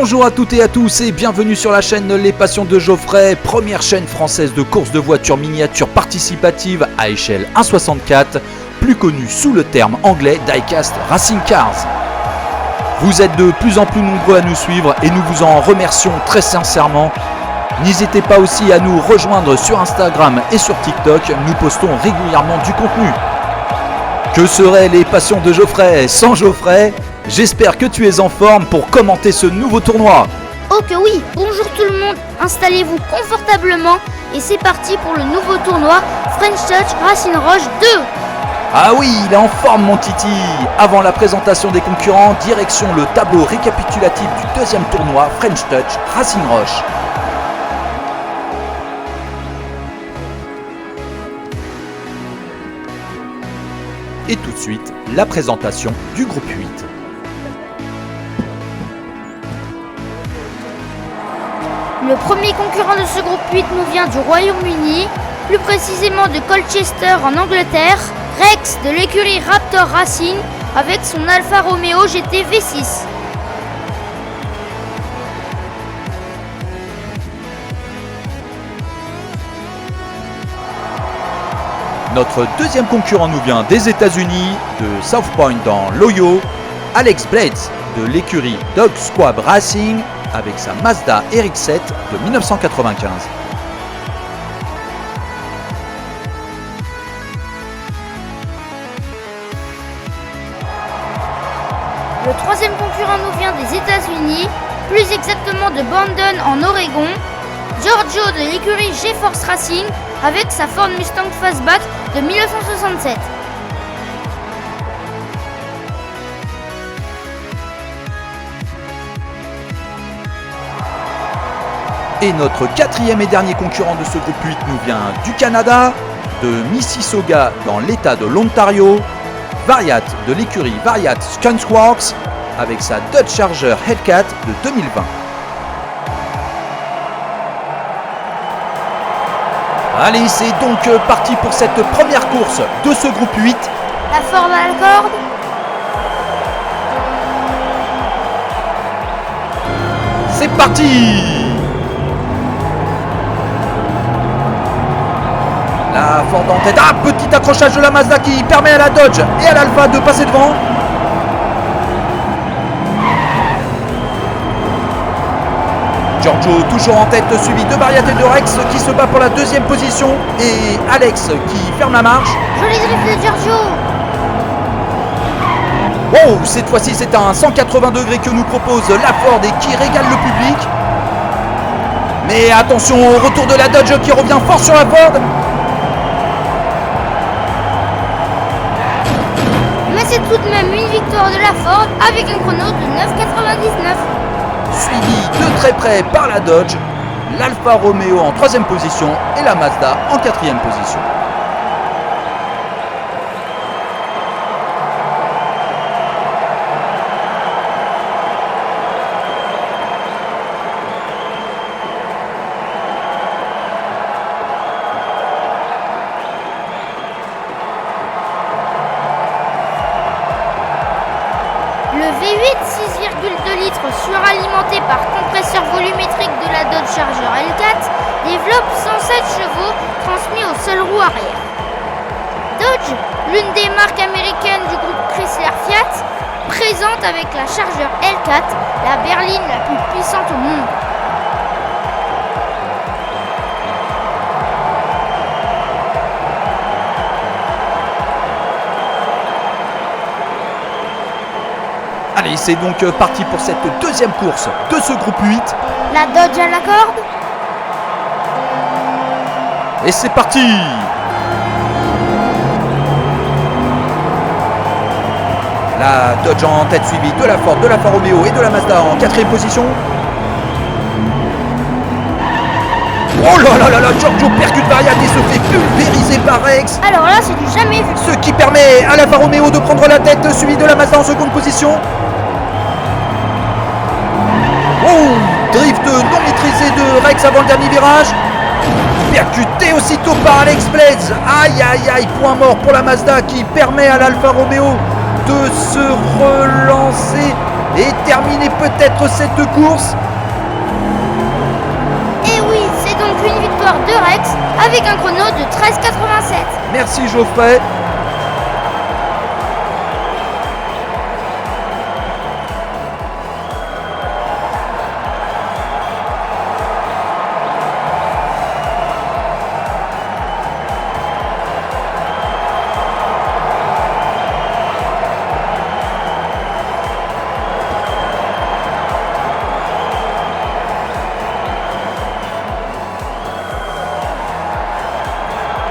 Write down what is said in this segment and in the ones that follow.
Bonjour à toutes et à tous et bienvenue sur la chaîne Les Passions de Geoffrey, première chaîne française de course de voitures miniatures participatives à échelle 1/64, plus connue sous le terme anglais Diecast Racing Cars. Vous êtes de plus en plus nombreux à nous suivre et nous vous en remercions très sincèrement. N'hésitez pas aussi à nous rejoindre sur Instagram et sur TikTok, nous postons régulièrement du contenu. Que seraient les Passions de Geoffrey sans Geoffrey ? J'espère que tu es en forme pour commenter ce nouveau tournoi. Oh que oui, bonjour tout le monde, installez-vous confortablement et c'est parti pour le nouveau tournoi French Touch Racing Roche 2. Ah oui, il est en forme mon Titi. Avant la présentation des concurrents, direction le tableau récapitulatif du deuxième tournoi French Touch Racing Roche. Et tout de suite, la présentation du groupe 8. Le premier concurrent de ce groupe 8 nous vient du Royaume-Uni, plus précisément de Colchester en Angleterre, Rex de l'écurie Raptor Racing avec son Alfa Romeo GT V6. Notre deuxième concurrent nous vient des États-Unis, de South Point dans l'Ohio, Alex Blades de l'écurie Dog Squad Racing avec sa Mazda RX-7 de 1995. Le troisième concurrent nous vient des États-Unis, plus exactement de Bandon en Oregon, Giorgio de l'écurie GeForce Racing avec sa Ford Mustang Fastback de 1967. Et notre quatrième et dernier concurrent de ce groupe 8 nous vient du Canada, de Mississauga dans l'état de l'Ontario, Variat de l'écurie Variat Skunkworks avec sa Dodge Charger Hellcat de 2020. Allez, c'est donc parti pour cette première course de ce groupe 8. La Ford à la corde. C'est parti! La Ford en tête. Ah, petit accrochage de la Mazda qui permet à la Dodge et à l'Alfa de passer devant. Giorgio toujours en tête, suivi de Variat et de Rex qui se bat pour la deuxième position. Et Alex qui ferme la marche. Joli drift de Giorgio. Oh, cette fois-ci c'est un 180 degrés que nous propose la Ford et qui régale le public. Mais attention au retour de la Dodge qui revient fort sur la Ford. Mais c'est tout de même une victoire de la Ford avec un chrono de 9,99. Suivi de très près par la Dodge, l'Alfa Romeo en troisième position et la Mazda en quatrième position. Le V8 6,2 litres suralimenté par compresseur volumétrique de la Dodge Charger Hellcat développe 107 chevaux transmis au seul roue arrière. Dodge, l'une des marques américaines du groupe Chrysler Fiat, présente avec la Charger Hellcat la berline la plus puissante au monde. Allez, c'est donc parti pour cette deuxième course de ce groupe 8. La Dodge à la corde. Et c'est parti! La Dodge en tête suivie de la Ford, de l'Alfa Romeo et de la Mazda en quatrième position. Oh là là là là, Giorgio percute Variat et se fait pulvériser par Rex. Alors là, c'est du jamais vu. Ce qui permet à l'Alfa Romeo de prendre la tête, suivi de la Mazda en seconde position. Oh, drift non maîtrisé de Rex avant le dernier virage. Percuté aussitôt par Alex Blades. Aïe aïe aïe, point mort pour la Mazda qui permet à l'Alfa Romeo de se relancer Et terminer peut-être cette course. Et oui, c'est donc une victoire de Rex avec un chrono de 13,87. Merci Geoffrey.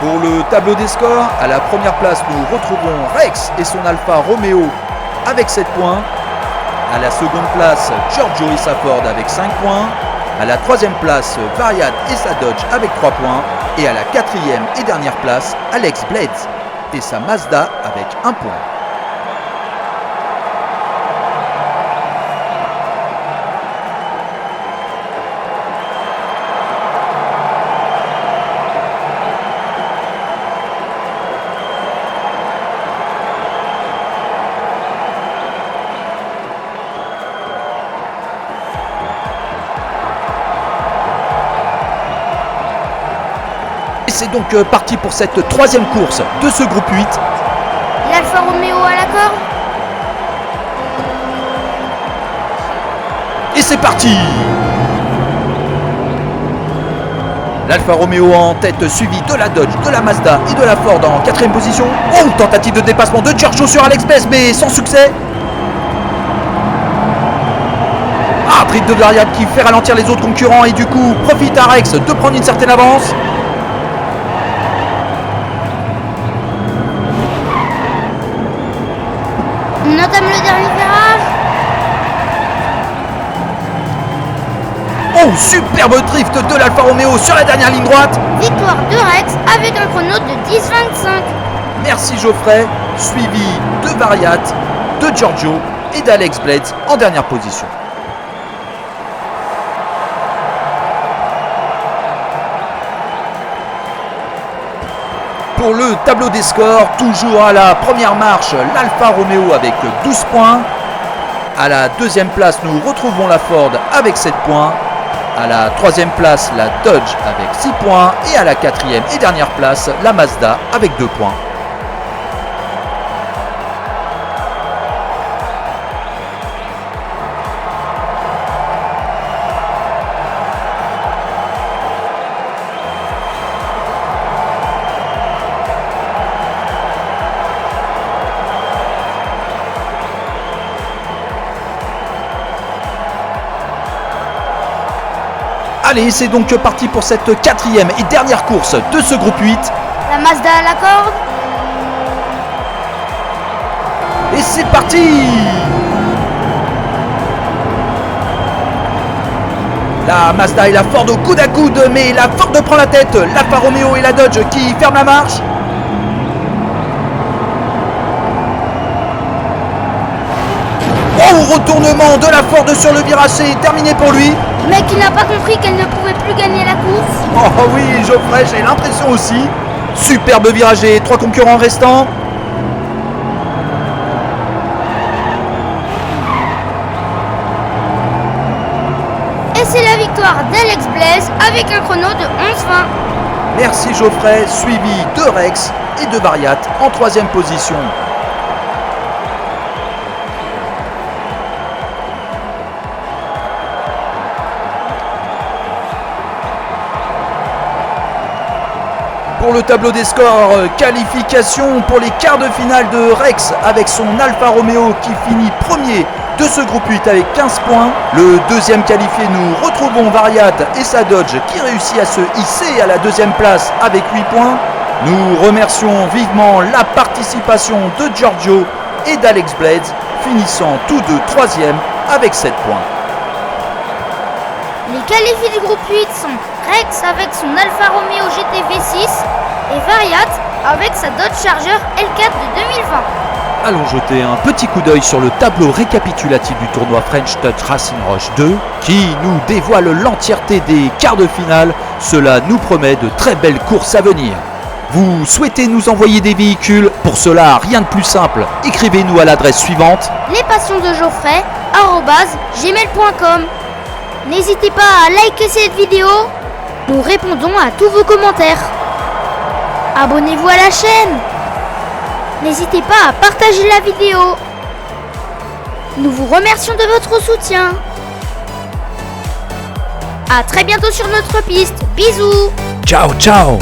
Pour le tableau des scores, à la première place, nous retrouvons Rex et son Alfa Romeo avec 7 points. À la seconde place, Giorgio et sa Ford avec 5 points. À la troisième place, Variat et sa Dodge avec 3 points. Et à la quatrième et dernière place, Alex Blades et sa Mazda avec 1 point. Et c'est donc parti pour cette troisième course de ce groupe 8. L'Alfa Romeo à la corde. Et c'est parti! L'Alfa Romeo en tête, suivi de la Dodge, de la Mazda et de la Ford en quatrième position. Oh, tentative de dépassement de Giorgio sur Alex Blades, mais sans succès. Ah, dribble de Variat qui fait ralentir les autres concurrents et du coup profite à Rex de prendre une certaine avance. On entame le dernier virage. Oh, superbe drift de l'Alfa Romeo sur la dernière ligne droite. Victoire de Rex avec un chrono de 10,25. Merci Geoffrey, suivi de Variat, de Giorgio et d'Alex Blades en dernière position. Pour le tableau des scores, toujours à la première marche, l'Alfa Romeo avec 12 points. À la deuxième place, nous retrouvons la Ford avec 7 points. À la troisième place, la Dodge avec 6 points. Et à la quatrième et dernière place, la Mazda avec 2 points. Allez, c'est donc parti pour cette quatrième et dernière course de ce groupe 8. La Mazda à la corde. Et c'est parti! La Mazda et la Ford au coude à coude, mais la Ford prend la tête. L'Alfa Romeo et la Dodge qui ferment la marche. Oh, retournement de la Ford sur le virage, c'est terminé pour lui. Mais qui n'a pas compris qu'elle ne pouvait plus gagner la course. Oh oui, Geoffrey, j'ai l'impression aussi. Superbe virage et 3 concurrents restants. Et c'est la victoire d'Alex Blades avec un chrono de 11,20. Merci Geoffrey, suivi de Rex et de Variat en troisième position. Pour le tableau des scores, qualification pour les quarts de finale de Rex avec son Alfa Romeo qui finit premier de ce groupe 8 avec 15 points. Le deuxième qualifié, nous retrouvons Variat et sa Dodge qui réussit à se hisser à la deuxième place avec 8 points. Nous remercions vivement la participation de Giorgio et d'Alex Blades, finissant tous deux troisième avec 7 points. Les qualifiés du groupe 8 sont Rex avec son Alfa Romeo GT V6 et Variat avec sa Dodge Charger L4 de 2020. Allons jeter un petit coup d'œil sur le tableau récapitulatif du tournoi French Touch Racing Rush 2 qui nous dévoile l'entièreté des quarts de finale. Cela nous promet de très belles courses à venir. Vous souhaitez nous envoyer des véhicules? Pour cela, rien de plus simple. Écrivez-nous à l'adresse suivante: Les Passions de Geoffrey, @gmail.com. N'hésitez pas à liker cette vidéo. Nous répondons à tous vos commentaires. Abonnez-vous à la chaîne. N'hésitez pas à partager la vidéo. Nous vous remercions de votre soutien. À très bientôt sur notre piste. Bisous. Ciao, ciao.